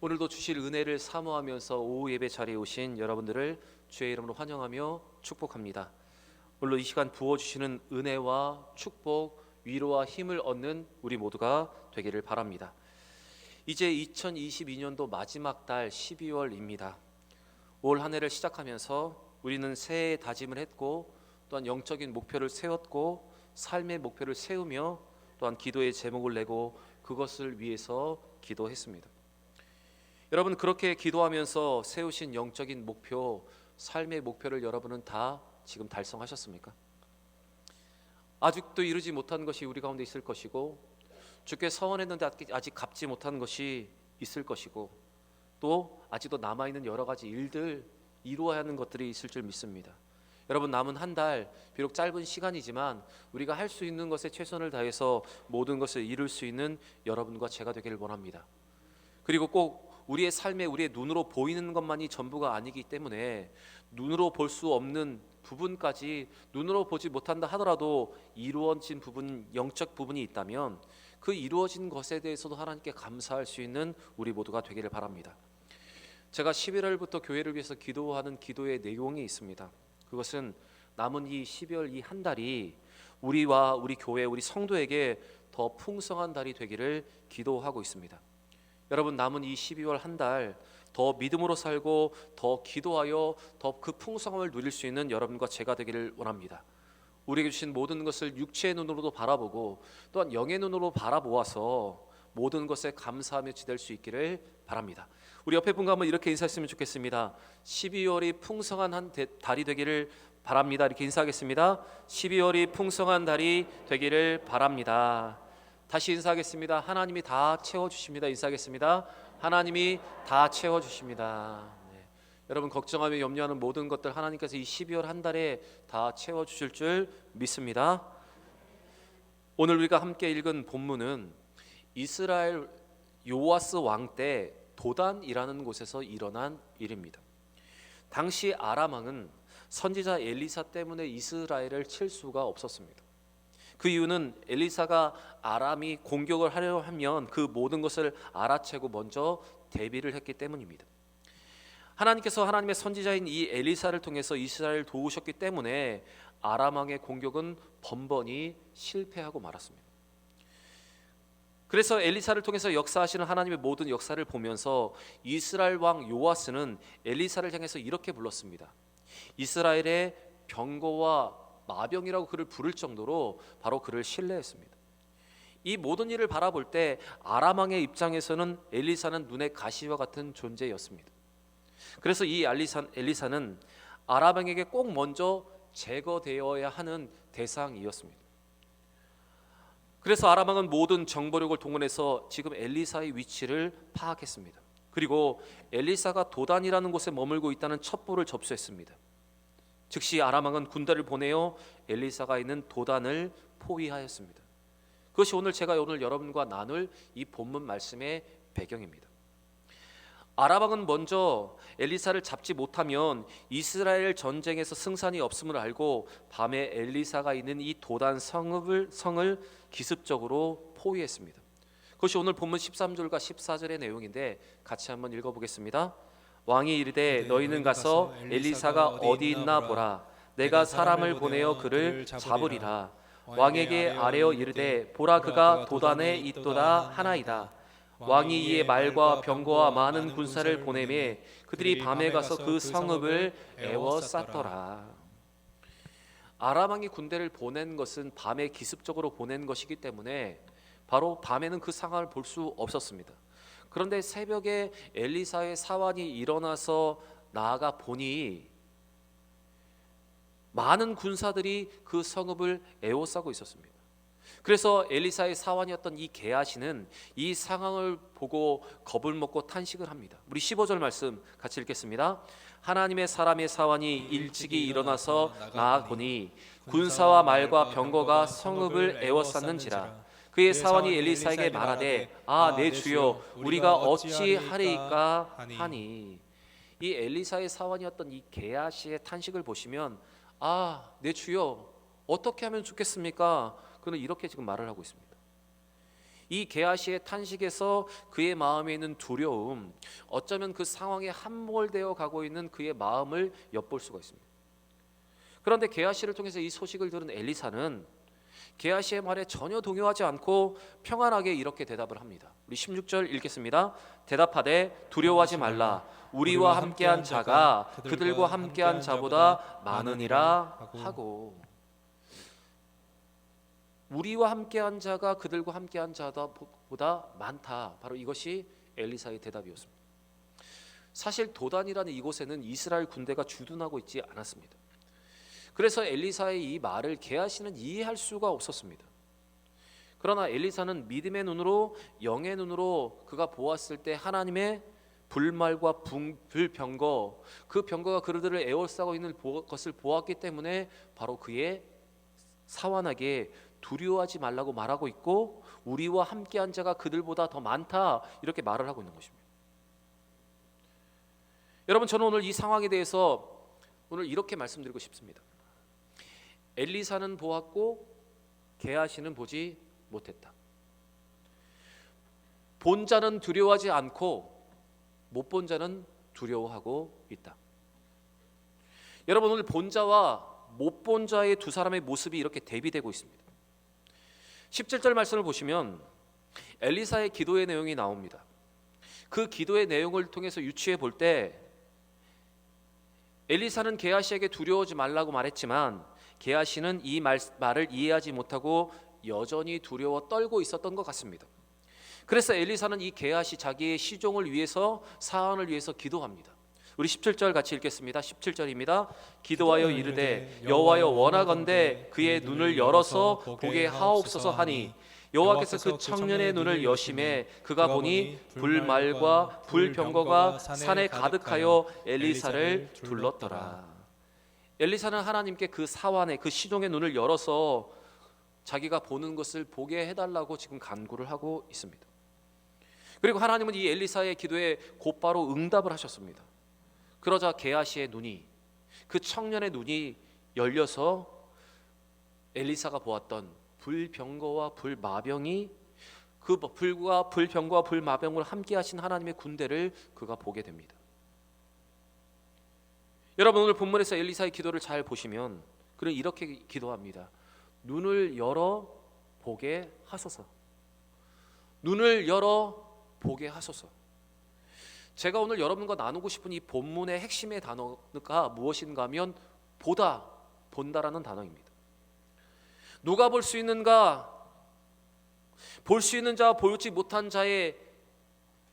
오늘도 주실 은혜를 사모하면서 오후 예배 자리에 오신 여러분들을 주의 이름으로 환영하며 축복합니다. 오늘 이 시간 부어주시는 은혜와 축복, 위로와 힘을 얻는 우리 모두가 되기를 바랍니다. 이제 2022년도 마지막 달 12월입니다. 올 한 해를 시작하면서 우리는 새해의 다짐을 했고, 또한 영적인 목표를 세웠고, 삶의 목표를 세우며 또한 기도의 제목을 내고 그것을 위해서 기도했습니다. 여러분, 그렇게 기도하면서 세우신 영적인 목표, 삶의 목표를 여러분은 다 지금 달성하셨습니까? 아직도 이루지 못한 것이 우리 가운데 있을 것이고, 주께 서원했는데 아직 갚지 못한 것이 있을 것이고, 또 아직도 남아있는 여러 가지 일들, 이루어야 하는 것들이 있을 줄 믿습니다. 여러분, 남은 한 달, 비록 짧은 시간이지만 우리가 할 수 있는 것에 최선을 다해서 모든 것을 이룰 수 있는 여러분과 제가 되기를 원합니다. 그리고 꼭 우리의 삶에 우리의 눈으로 보이는 것만이 전부가 아니기 때문에 눈으로 볼 수 없는 부분까지 눈으로 보지 못한다 하더라도 이루어진 부분, 영적 부분이 있다면 그 이루어진 것에 대해서도 하나님께 감사할 수 있는 우리 모두가 되기를 바랍니다. 제가 11월부터 교회를 위해서 기도하는 기도의 내용이 있습니다. 그것은 남은 이 12월 이 한 달이 우리와 우리 교회, 우리 성도에게 더 풍성한 달이 되기를 기도하고 있습니다. 여러분, 남은 이 12월 한 달 더 믿음으로 살고 더 기도하여 더 그 풍성함을 누릴 수 있는 여러분과 제가 되기를 원합니다. 우리에게 주신 모든 것을 육체의 눈으로도 바라보고 또한 영의 눈으로 바라보아서 모든 것에 감사하며 지낼 수 있기를 바랍니다. 우리 옆에 분과 한번 이렇게 인사했으면 좋겠습니다. 12월이 풍성한 한 달이 되기를 바랍니다. 이렇게 인사하겠습니다. 12월이 풍성한 달이 되기를 바랍니다. 다시 인사하겠습니다. 하나님이 다 채워주십니다. 인사하겠습니다. 하나님이 다 채워주십니다. 네. 여러분, 걱정하며 염려하는 모든 것들 하나님께서 이 12월 한 달에 다 채워주실 줄 믿습니다. 오늘 우리가 함께 읽은 본문은 이스라엘 요아스 왕 때 도단이라는 곳에서 일어난 일입니다. 당시 아람 왕은 선지자 엘리사 때문에 이스라엘을 칠 수가 없었습니다. 그 이유는 엘리사가 아람이 공격을 하려 하면 그 모든 것을 알아채고 먼저 대비를 했기 때문입니다. 하나님께서 하나님의 선지자인 이 엘리사를 통해서 이스라엘을 도우셨기 때문에 아람 왕의 공격은 번번이 실패하고 말았습니다. 그래서 엘리사를 통해서 역사하시는 하나님의 모든 역사를 보면서 이스라엘 왕 요아스는 엘리사를 향해서 이렇게 불렀습니다. 이스라엘의 병거와 마병이라고 그를 부를 정도로 바로 그를 신뢰했습니다. 이 모든 일을 바라볼 때 아람 왕의 입장에서는 엘리사는 눈의 가시와 같은 존재였습니다. 그래서 이 엘리사는 아람 왕에게 꼭 먼저 제거되어야 하는 대상이었습니다. 그래서 아람 왕은 모든 정보력을 동원해서 지금 엘리사의 위치를 파악했습니다. 그리고 엘리사가 도단이라는 곳에 머물고 있다는 첩보를 접수했습니다. 즉시 아람 왕은 군대를 보내어 엘리사가 있는 도단을 포위하였습니다. 그것이 제가 오늘 여러분과 나눌 이 본문 말씀의 배경입니다. 아람 왕은 먼저 엘리사를 잡지 못하면 이스라엘 전쟁에서 승산이 없음을 알고 밤에 엘리사가 있는 이 도단 성을 기습적으로 포위했습니다. 그것이 오늘 본문 13절과 14절의 내용인데 같이 한번 읽어보겠습니다. 왕이 이르되 너희는 가서 엘리사가 어디 있나 보라. 내가 사람을 보내어 그를 잡으리라. 왕에게 아뢰어 이르되 보라, 그가 도단에 있도다 하나이다. 왕이 이에 말과 병거와 많은 군사를 보내매 그들이 밤에 가서 그 성읍을 에워쌌더라. 아람 왕이 군대를 보낸 것은 밤에 기습적으로 보낸 것이기 때문에 바로 밤에는 그 상황을 볼 수 없었습니다. 그런데 새벽에 엘리사의 사환이 일어나서 나아가 보니 많은 군사들이 그 성읍을 에워싸고 있었습니다. 그래서 엘리사의 사환이었던 이 게하시는 이 상황을 보고 겁을 먹고 탄식을 합니다. 우리 15절 말씀 같이 읽겠습니다. 하나님의 사람의 사환이 일찍이 일어나서 나아보니 군사와 말과 병거가 성읍을 에워쌌는지라. 그의 사환이 엘리사에게 말하되 내 주여, 우리가 어찌하리이까 하니. 이 엘리사의 사환이었던 이 게하시의 탄식을 보시면 내 주여, 어떻게 하면 좋겠습니까? 그는 이렇게 지금 말을 하고 있습니다. 이 게하시의 탄식에서 그의 마음에 있는 두려움, 어쩌면 그 상황에 함몰되어 가고 있는 그의 마음을 엿볼 수가 있습니다. 그런데 게하시를 통해서 이 소식을 들은 엘리사는 게하시의 말에 전혀 동요하지 않고 평안하게 이렇게 대답을 합니다. 우리 16절 읽겠습니다. 대답하되 두려워하지 말라. 우리와 함께한 자가 그들과 함께한 자보다 많으니라 하고, 우리와 함께한 자가 그들과 함께한 자보다 많다. 바로 이것이 엘리사의 대답이었습니다. 사실 도단이라는 이곳에는 이스라엘 군대가 주둔하고 있지 않았습니다. 그래서 엘리사의 이 말을 게하시는 이해할 수가 없었습니다. 그러나 엘리사는 믿음의 눈으로, 영의 눈으로 그가 보았을 때 하나님의 불말과 불병거, 그 병거가 그들을 에워싸고 있는 것을 보았기 때문에 바로 그의 사완하게 두려워하지 말라고 말하고 있고, 우리와 함께한 자가 그들보다 더 많다, 이렇게 말을 하고 있는 것입니다. 여러분, 저는 오늘 이 상황에 대해서 오늘 이렇게 말씀드리고 싶습니다. 엘리사는 보았고 게하시는 보지 못했다. 본 자는 두려워하지 않고 못 본 자는 두려워하고 있다. 여러분, 오늘 본 자와 못 본 자의 두 사람의 모습이 이렇게 대비되고 있습니다. 17절 말씀을 보시면 엘리사의 기도의 내용이 나옵니다. 그 기도의 내용을 통해서 유추해 볼 때 엘리사는 게하시에게 두려워하지 말라고 말했지만 게하시는 이 말을 이해하지 못하고 여전히 두려워 떨고 있었던 것 같습니다. 그래서 엘리사는 이 게하시, 자기의 시종을 위해서, 사안을 위해서 기도합니다. 우리 17절 같이 읽겠습니다. 17절입니다. 기도하여 이르되 여호와여 원하건대 그의 눈을 열어서 보게 하옵소서 하니, 여호와께서 그 청년의 눈을 여심해 그가 보니 불말과 불병거가 산에 가득하여 엘리사를 둘렀더라. 엘리사는 하나님께 그 사완의, 그 시종의 눈을 열어서 자기가 보는 것을 보게 해달라고 지금 간구를 하고 있습니다. 그리고 하나님은 이 엘리사의 기도에 곧바로 응답을 하셨습니다. 그러자 게하시의 눈이, 그 청년의 눈이 열려서 엘리사가 보았던 불병거와 불마병이, 그 불과 불병거와 불마병을 함께 하신 하나님의 군대를 그가 보게 됩니다. 여러분, 오늘 본문에서 엘리사의 기도를 잘 보시면 그는 이렇게 기도합니다. 눈을 열어 보게 하소서. 눈을 열어 보게 하소서. 제가 오늘 여러분과 나누고 싶은 이 본문의 핵심의 단어가 무엇인가 하면 보다, 본다라는 단어입니다. 누가 볼 수 있는가? 볼 수 있는 자와 보지 못한 자의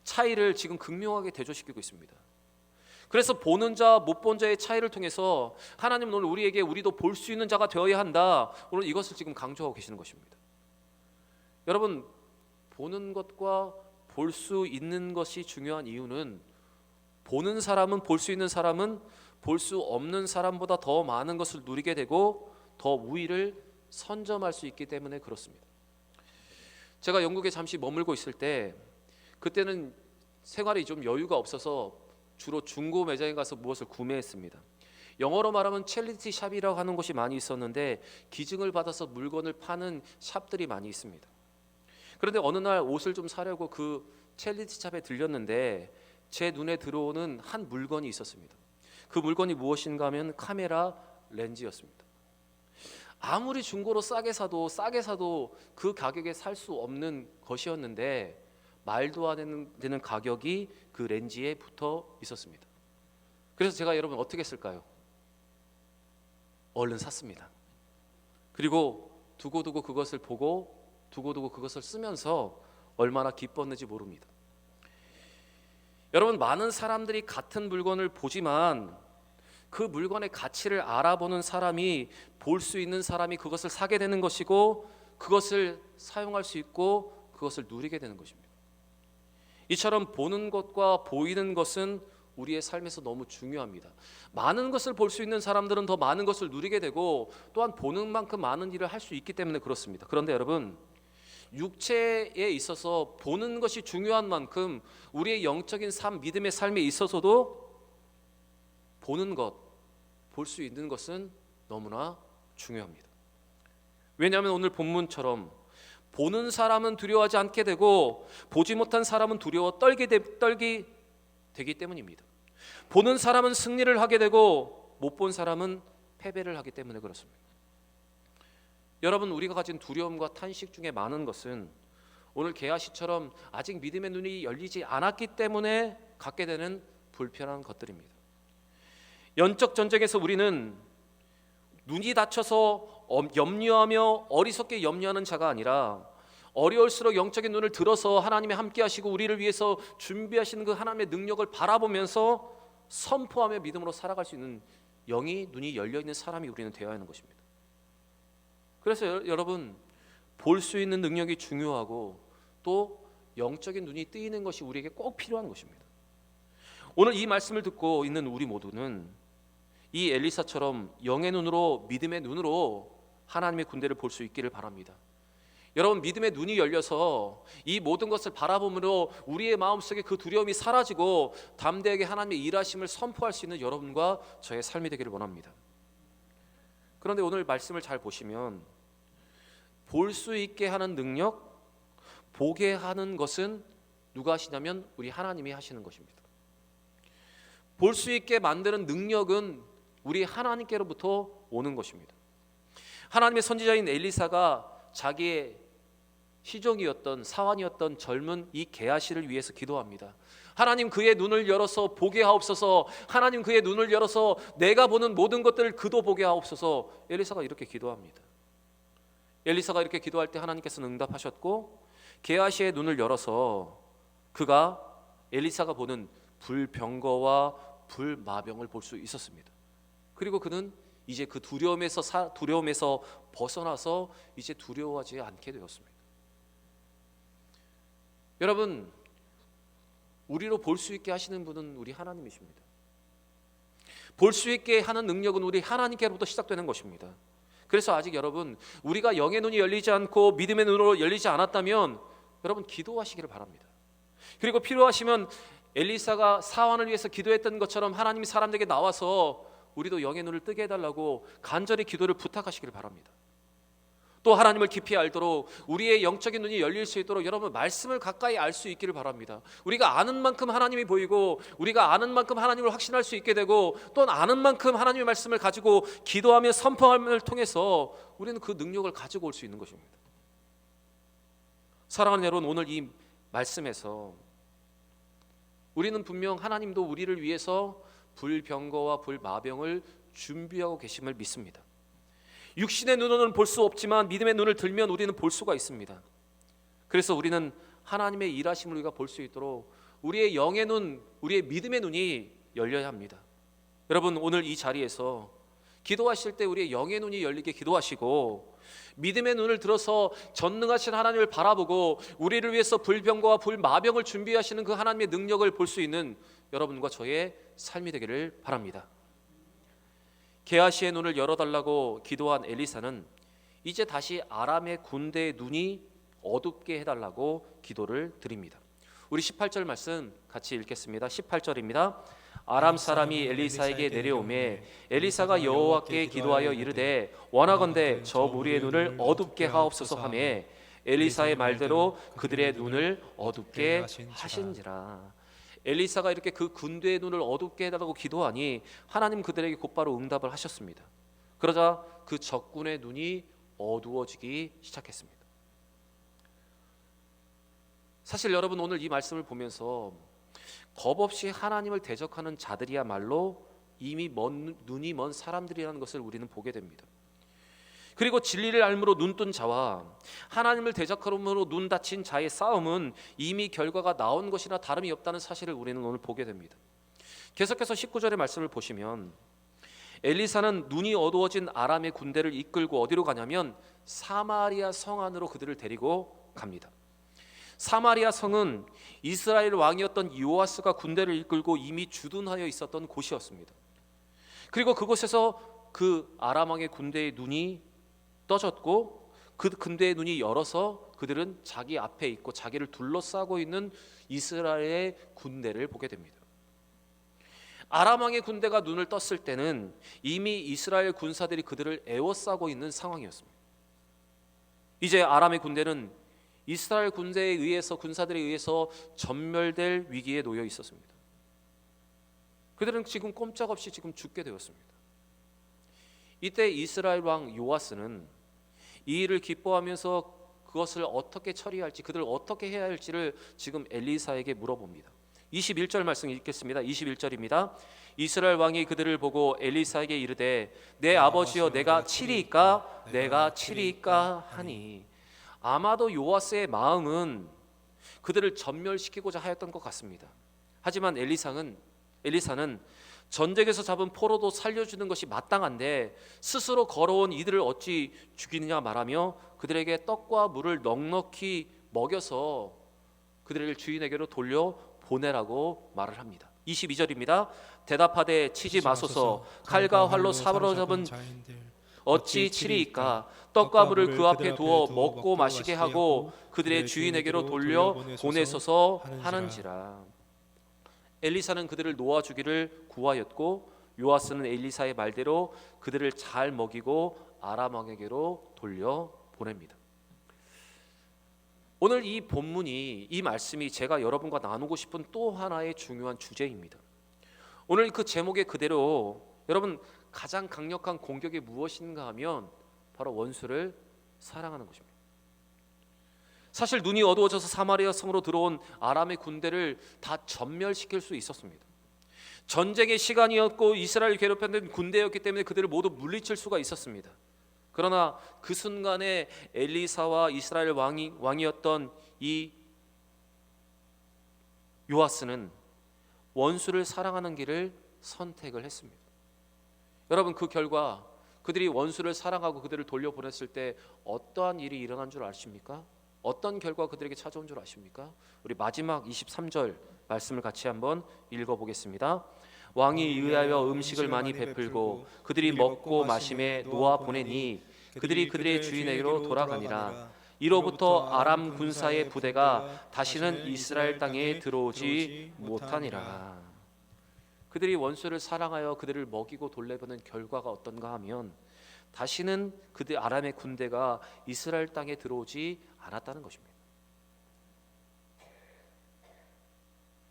차이를 지금 극명하게 대조시키고 있습니다. 그래서 보는 자, 못 본 자의 차이를 통해서 하나님은 오늘 우리에게 우리도 볼 수 있는 자가 되어야 한다, 오늘 이것을 지금 강조하고 계시는 것입니다. 여러분, 보는 것과 볼 수 있는 것이 중요한 이유는, 보는 사람은, 볼 수 있는 사람은 볼 수 없는 사람보다 더 많은 것을 누리게 되고 더 우위를 선점할 수 있기 때문에 그렇습니다. 제가 영국에 잠시 머물고 있을 때, 그때는 생활이 좀 여유가 없어서 주로 중고 매장에 가서 무엇을 구매했습니다. 영어로 말하면 챌리티 샵이라고 하는 곳이 많이 있었는데 기증을 받아서 물건을 파는 샵들이 많이 있습니다. 그런데 어느 날 옷을 좀 사려고 그 챌리티 샵에 들렸는데 제 눈에 들어오는 한 물건이 있었습니다. 그 물건이 무엇인가 하면 카메라 렌즈였습니다. 아무리 중고로 싸게 사도 그 가격에 살 수 없는 것이었는데 말도 안 되는 가격이 그 렌즈에 붙어 있었습니다. 그래서 제가 여러분 어떻게 했을까요? 얼른 샀습니다. 그리고 두고두고 그것을 보고 두고두고 그것을 쓰면서 얼마나 기뻤는지 모릅니다. 여러분, 많은 사람들이 같은 물건을 보지만 그 물건의 가치를 알아보는 사람이, 볼 수 있는 사람이 그것을 사게 되는 것이고 그것을 사용할 수 있고 그것을 누리게 되는 것입니다. 이처럼 보는 것과 보이는 것은 우리의 삶에서 너무 중요합니다. 많은 것을 볼 수 있는 사람들은 더 많은 것을 누리게 되고 또한 보는 만큼 많은 일을 할 수 있기 때문에 그렇습니다. 그런데 여러분, 육체에 있어서 보는 것이 중요한 만큼 우리의 영적인 삶, 믿음의 삶에 있어서도 보는 것, 볼 수 있는 것은 너무나 중요합니다. 왜냐하면 오늘 본문처럼 보는 사람은 두려워하지 않게 되고 보지 못한 사람은 두려워 떨게 되기 때문입니다. 보는 사람은 승리를 하게 되고 못 본 사람은 패배를 하기 때문에 그렇습니다. 여러분, 우리가 가진 두려움과 탄식 중에 많은 것은 오늘 게하시처럼 아직 믿음의 눈이 열리지 않았기 때문에 갖게 되는 불편한 것들입니다. 영적 전쟁에서 우리는 눈이 닫혀서 염려하며 어리석게 염려하는 자가 아니라 어려울수록 영적인 눈을 들어서 하나님이 함께 하시고 우리를 위해서 준비하시는 그 하나님의 능력을 바라보면서 선포하며 믿음으로 살아갈 수 있는 눈이 열려있는 사람이 우리는 되어야 하는 것입니다. 그래서 여러분, 볼 수 있는 능력이 중요하고 또 영적인 눈이 뜨이는 것이 우리에게 꼭 필요한 것입니다. 오늘 이 말씀을 듣고 있는 우리 모두는 이 엘리사처럼 영의 눈으로, 믿음의 눈으로 하나님의 군대를 볼 수 있기를 바랍니다. 여러분, 믿음의 눈이 열려서 이 모든 것을 바라봄으로 우리의 마음속에 그 두려움이 사라지고 담대하게 하나님의 일하심을 선포할 수 있는 여러분과 저의 삶이 되기를 원합니다. 그런데 오늘 말씀을 잘 보시면 볼 수 있게 하는 능력, 보게 하는 것은 누가 하시냐면 우리 하나님이 하시는 것입니다. 볼 수 있게 만드는 능력은 우리 하나님께로부터 오는 것입니다. 하나님의 선지자인 엘리사가 자기의 시종이었던 사환이었던 젊은 이 게하시를 위해서 기도합니다. 하나님, 그의 눈을 열어서 보게 하옵소서. 하나님, 그의 눈을 열어서 내가 보는 모든 것들을 그도 보게 하옵소서. 엘리사가 이렇게 기도합니다. 엘리사가 이렇게 기도할 때 하나님께서는 응답하셨고 게하시의 눈을 열어서 그가 엘리사가 보는 불병거와 불마병을 볼 수 있었습니다. 그리고 그는 이제 그 두려움에서 벗어나서 이제 두려워하지 않게 되었습니다. 여러분, 우리로 볼 수 있게 하시는 분은 우리 하나님이십니다. 볼 수 있게 하는 능력은 우리 하나님께로부터 시작되는 것입니다. 그래서 아직 여러분, 우리가 영의 눈이 열리지 않고 믿음의 눈으로 열리지 않았다면 여러분, 기도하시기를 바랍니다. 그리고 필요하시면 엘리사가 사환을 위해서 기도했던 것처럼 하나님이 사람들에게 나와서 우리도 영의 눈을 뜨게 해달라고 간절히 기도를 부탁하시기를 바랍니다. 또 하나님을 깊이 알도록 우리의 영적인 눈이 열릴 수 있도록 여러분, 말씀을 가까이 알 수 있기를 바랍니다. 우리가 아는 만큼 하나님이 보이고 우리가 아는 만큼 하나님을 확신할 수 있게 되고 또 아는 만큼 하나님의 말씀을 가지고 기도하며 선포함을 통해서 우리는 그 능력을 가지고 올 수 있는 것입니다. 사랑하는 여러분, 오늘 이 말씀에서 우리는 분명 하나님도 우리를 위해서 불병거와 불마병을 준비하고 계심을 믿습니다. 육신의 눈으로는 볼 수 없지만 믿음의 눈을 들면 우리는 볼 수가 있습니다. 그래서 우리는 하나님의 일하심을 우리가 볼 수 있도록 우리의 영의 눈, 우리의 믿음의 눈이 열려야 합니다. 여러분, 오늘 이 자리에서 기도하실 때 우리의 영의 눈이 열리게 기도하시고 믿음의 눈을 들어서 전능하신 하나님을 바라보고 우리를 위해서 불병거와 불마병을 준비하시는 그 하나님의 능력을 볼 수 있는 여러분과 저의 삶이 되기를 바랍니다. 게하시의 눈을 열어달라고 기도한 엘리사는 이제 다시 아람의 군대의 눈이 어둡게 해달라고 기도를 드립니다. 우리 18절 말씀 같이 읽겠습니다. 18절입니다. 아람 사람이 엘리사에게 내려오매 엘리사가 여호와께 기도하여 이르되 원하건대 저 무리의 눈을 어둡게 하옵소서 하매 엘리사의 말대로 그들의 눈을 어둡게 하신지라. 엘리사가 이렇게 그 군대의 눈을 어둡게 해달라고 기도하니 하나님 그들에게 곧바로 응답을 하셨습니다. 그러자 그 적군의 눈이 어두워지기 시작했습니다. 사실 여러분, 오늘 이 말씀을 보면서 겁없이 하나님을 대적하는 자들이야말로 이미 눈이 먼 사람들이라는 것을 우리는 보게 됩니다. 그리고 진리를 알므로 눈뜬 자와 하나님을 대적함으로 눈 닫힌 자의 싸움은 이미 결과가 나온 것이나 다름이 없다는 사실을 우리는 오늘 보게 됩니다. 계속해서 19절의 말씀을 보시면 엘리사는 눈이 어두워진 아람의 군대를 이끌고 어디로 가냐면 사마리아 성 안으로 그들을 데리고 갑니다. 사마리아 성은 이스라엘 왕이었던 요아스가 군대를 이끌고 이미 주둔하여 있었던 곳이었습니다. 그리고 그곳에서 그 아람 왕의 군대의 눈이 떠졌고 그 군대의 눈이 열어서 그들은 자기 앞에 있고 자기를 둘러싸고 있는 이스라엘의 군대를 보게 됩니다. 아람 왕의 군대가 눈을 떴을 때는 이미 이스라엘 군사들이 그들을 에워싸고 있는 상황이었습니다. 이제 아람의 군대는 이스라엘 군대에 의해서, 군사들에 의해서 전멸될 위기에 놓여 있었습니다. 그들은 지금 꼼짝없이 지금 죽게 되었습니다. 이때 이스라엘 왕 요아스는 이 일을 기뻐하면서 그것을 어떻게 처리할지, 그들을 어떻게 해야 할지를 지금 엘리사에게 물어봅니다. 21절 말씀 읽겠습니다. 21절입니다. 이스라엘 왕이 그들을 보고 엘리사에게 이르되 내 아버지여 내가 치리이까 내가 치리이까 하니. 아마도 요아스의 마음은 그들을 전멸시키고자 하였던 것 같습니다. 하지만 엘리사는 전쟁에서 잡은 포로도 살려주는 것이 마땅한데 스스로 걸어온 이들을 어찌 죽이느냐 말하며 그들에게 떡과 물을 넉넉히 먹여서 그들을 주인에게로 돌려 보내라고 말을 합니다. 22절입니다. 대답하되 치지 마소서. 칼과 활로 사로잡은 어찌 치리이까. 떡과 물을 그 앞에 두어 먹고 마시게 하고 그들의 주인에게로 돌려 보내소서 하는지라. 엘리사는 그들을 놓아주기를 구하였고 요아스는 엘리사의 말대로 그들을 잘 먹이고 아람 왕에게로 돌려 보냅니다. 오늘 이 본문이, 이 말씀이 제가 여러분과 나누고 싶은 또 하나의 중요한 주제입니다. 오늘 그 제목의 그대로 여러분, 가장 강력한 공격이 무엇인가 하면 바로 원수를 사랑하는 것입니다. 사실 눈이 어두워져서 사마리아 성으로 들어온 아람의 군대를 다 전멸시킬 수 있었습니다. 전쟁의 시간이었고 이스라엘 괴롭혔던 군대였기 때문에 그들을 모두 물리칠 수가 있었습니다. 그러나 그 순간에 엘리사와 이스라엘 왕이었던 이 요아스는 원수를 사랑하는 길을 선택을 했습니다. 여러분, 그 결과 그들이 원수를 사랑하고 그들을 돌려보냈을 때 어떠한 일이 일어난 줄 아십니까? 어떤 결과가 그들에게 찾아온 줄 아십니까? 우리 마지막 23절 말씀을 같이 한번 읽어보겠습니다. 왕이 의하여 음식을 많이 베풀고 그들이 먹고 마심에 놓아 보내니 그들이 그들의 주인에게로 돌아가니라. 이로부터 아람 군사의 부대가 다시는 이스라엘 땅에 들어오지 못하니라. 그들이 원수를 사랑하여 그들을 먹이고 돌려보낸 결과가 어떤가 하면 다시는 그들 아람의 군대가 이스라엘 땅에 들어오지 않았다는 것입니다.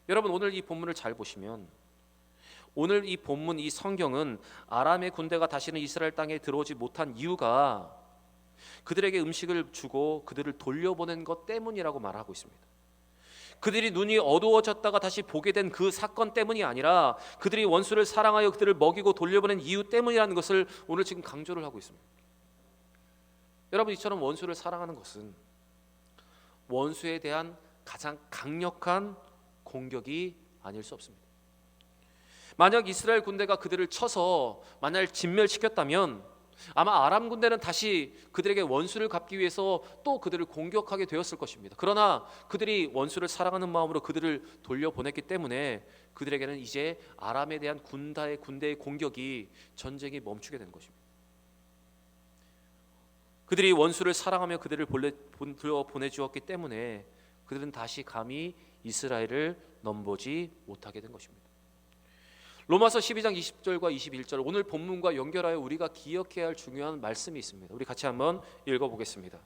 여러분, 오늘 이 본문을 잘 보시면 오늘 이 본문, 이 성경은 아람의 군대가 다시는 이스라엘 땅에 들어오지 못한 이유가 그들에게 음식을 주고 그들을 돌려보낸 것 때문이라고 말하고 있습니다. 그들이 눈이 어두워졌다가 다시 보게 된 그 사건 때문이 아니라 그들이 원수를 사랑하여 그들을 먹이고 돌려보낸 이유 때문이라는 것을 오늘 지금 강조를 하고 있습니다. 여러분, 이처럼 원수를 사랑하는 것은 원수에 대한 가장 강력한 공격이 아닐 수 없습니다. 만약 이스라엘 군대가 그들을 쳐서 만약 진멸시켰다면 아마 아람 군대는 다시 그들에게 원수를 갚기 위해서 또 그들을 공격하게 되었을 것입니다. 그러나 그들이 원수를 사랑하는 마음으로 그들을 돌려보냈기 때문에 그들에게는 이제 아람에 대한 군대의 공격이, 전쟁이 멈추게 된 것입니다. 그들이 원수를 사랑하며 그들을 보내주었기 때문에 그들은 다시 감히 이스라엘을 넘보지 못하게 된 것입니다. 로마서 12장 20절과 21절, 오늘 본문과 연결하여 우리가 기억해야 할 중요한 말씀이 있습니다. 우리 같이 한번 읽어보겠습니다.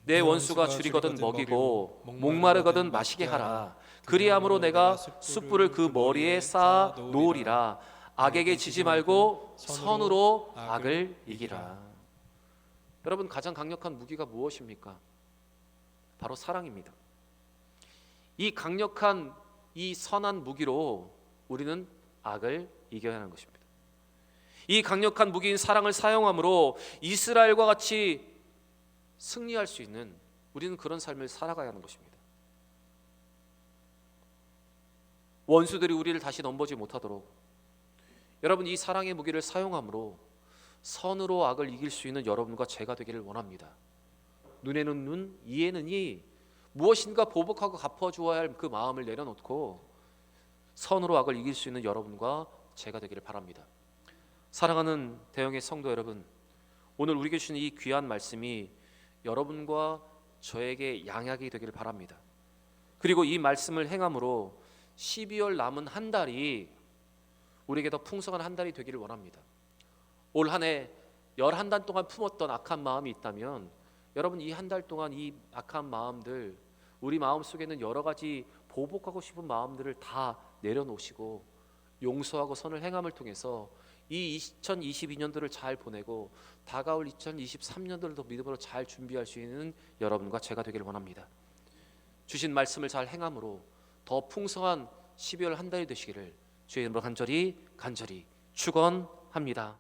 내 원수가 줄이거든 먹이고 목마르거든 마시게 하라. 그리함으로 내가 숯불을 그 머리에 쌓아 놓으리라. 악에게 지지 말고 선으로 악을 이기라. 여러분, 가장 강력한 무기가 무엇입니까? 바로 사랑입니다. 이 강력한, 이 선한 무기로 우리는 악을 이겨야 하는 것입니다. 이 강력한 무기인 사랑을 사용함으로 이스라엘과 같이 승리할 수 있는, 우리는 그런 삶을 살아가야 하는 것입니다. 원수들이 우리를 다시 넘보지 못하도록 여러분, 이 사랑의 무기를 사용함으로 선으로 악을 이길 수 있는 여러분과 제가 되기를 원합니다. 눈에는 눈, 이에는 이, 무엇인가 보복하고 갚아주어야 할 그 마음을 내려놓고 선으로 악을 이길 수 있는 여러분과 제가 되기를 바랍니다. 사랑하는 대형의 성도 여러분, 오늘 우리에게 주신 이 귀한 말씀이 여러분과 저에게 양약이 되기를 바랍니다. 그리고 이 말씀을 행함으로 12월 남은 한 달이 우리에게 더 풍성한 한 달이 되기를 원합니다. 올 한 해 11달 동안 품었던 악한 마음이 있다면 여러분, 이 한 달 동안 이 악한 마음들, 우리 마음 속에 있는 여러 가지 보복하고 싶은 마음들을 다 내려놓으시고 용서하고 선을 행함을 통해서 이 2022년도를 잘 보내고 다가올 2023년도를 더 믿음으로 잘 준비할 수 있는 여러분과 제가 되기를 원합니다. 주신 말씀을 잘 행함으로 더 풍성한 12월 한 달이 되시기를 주의 이름으로 간절히 축원합니다.